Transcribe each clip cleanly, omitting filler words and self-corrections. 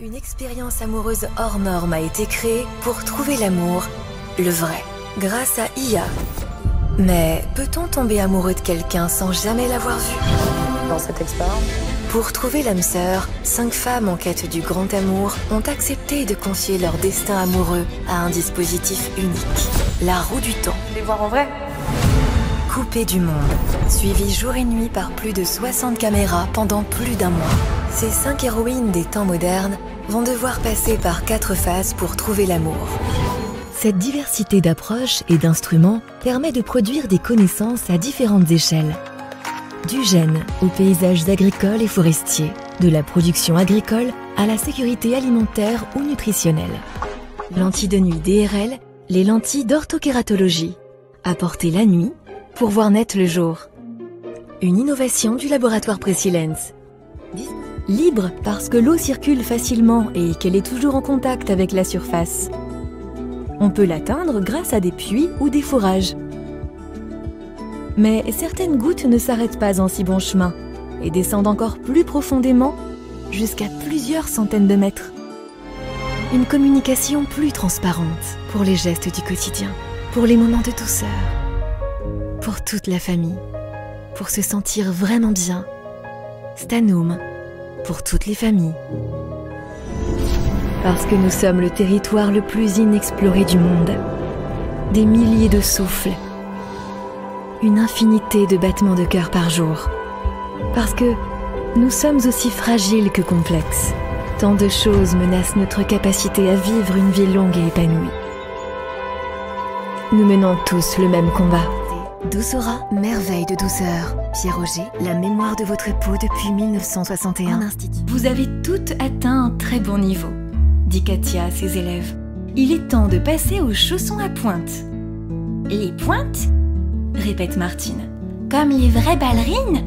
Une expérience amoureuse hors norme a été créée pour trouver l'amour, le vrai, grâce à IA. Mais peut-on tomber amoureux de quelqu'un sans jamais l'avoir vu? Dans cette expérience, Pour trouver l'âme sœur, 5 femmes en quête du grand amour ont accepté de confier leur destin amoureux à un dispositif unique, la roue du temps. les voir en vrai. Coupées du monde, suivies jour et nuit par plus de 60 caméras pendant plus d'un mois. Ces 5 héroïnes des temps modernes vont devoir passer par 4 phases pour trouver l'amour. Cette diversité d'approches et d'instruments permet de produire des connaissances à différentes échelles. Du gène aux paysages agricoles et forestiers, de la production agricole à la sécurité alimentaire ou nutritionnelle. Lentilles de nuit DRL, les lentilles d'orthokératologie. Apportées la nuit pour voir net le jour. Une innovation du laboratoire Presilence. Libre parce que l'eau circule facilement et qu'elle est toujours en contact avec la surface. On peut l'atteindre grâce à des puits ou des forages. Mais certaines gouttes ne s'arrêtent pas en si bon chemin et descendent encore plus profondément, jusqu'à plusieurs centaines de mètres. Une communication plus transparente pour les gestes du quotidien, pour les moments de douceur, pour toute la famille, pour se sentir vraiment bien. Stanum, pour toutes les familles. Parce que nous sommes le territoire le plus inexploré du monde. Des milliers de souffles. Une infinité de battements de cœur par jour. Parce que nous sommes aussi fragiles que complexes. Tant de choses menacent notre capacité à vivre une vie longue et épanouie. Nous menons tous le même combat. Doucera, merveille de douceur. Pierre Auger, la mémoire de votre époux depuis 1961. Vous avez toutes atteint un très bon niveau, dit Katia à ses élèves. Il est temps de passer aux chaussons à pointe. Les pointes? Répète Martine. Comme les vraies ballerines?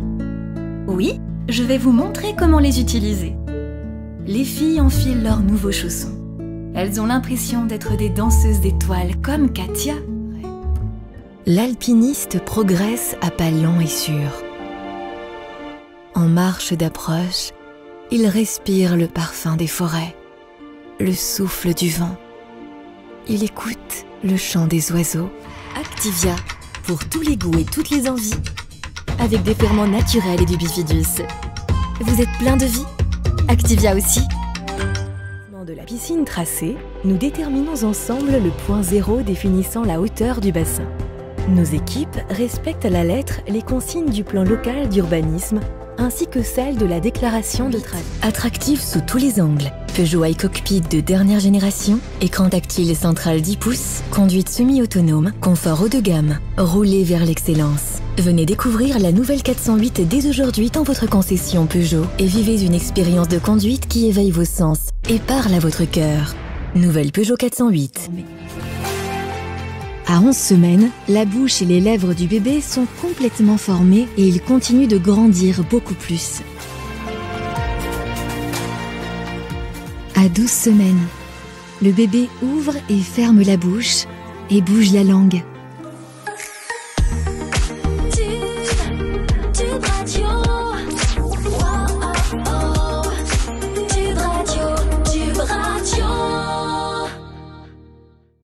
Oui, je vais vous montrer comment les utiliser. Les filles enfilent leurs nouveaux chaussons. Elles ont l'impression d'être des danseuses d'étoiles comme Katia. L'alpiniste progresse à pas lents et sûrs. En marche d'approche, il respire le parfum des forêts, le souffle du vent. Il écoute le chant des oiseaux. Activia, pour tous les goûts et toutes les envies, avec des ferments naturels et du bifidus. Vous êtes plein de vie? Activia aussi. De la piscine tracée, nous déterminons ensemble le point zéro définissant la hauteur du bassin. Nos équipes respectent à la lettre les consignes du plan local d'urbanisme ainsi que celles de la déclaration de travail. Attractif sous tous les angles, Peugeot iCockpit de dernière génération, écran tactile central 10 pouces, conduite semi-autonome, confort haut de gamme, roulez vers l'excellence. Venez découvrir la nouvelle 408 dès aujourd'hui dans votre concession Peugeot et vivez une expérience de conduite qui éveille vos sens et parle à votre cœur. Nouvelle Peugeot 408. À 11 semaines, la bouche et les lèvres du bébé sont complètement formées et il continue de grandir beaucoup plus. À 12 semaines, le bébé ouvre et ferme la bouche et bouge la langue.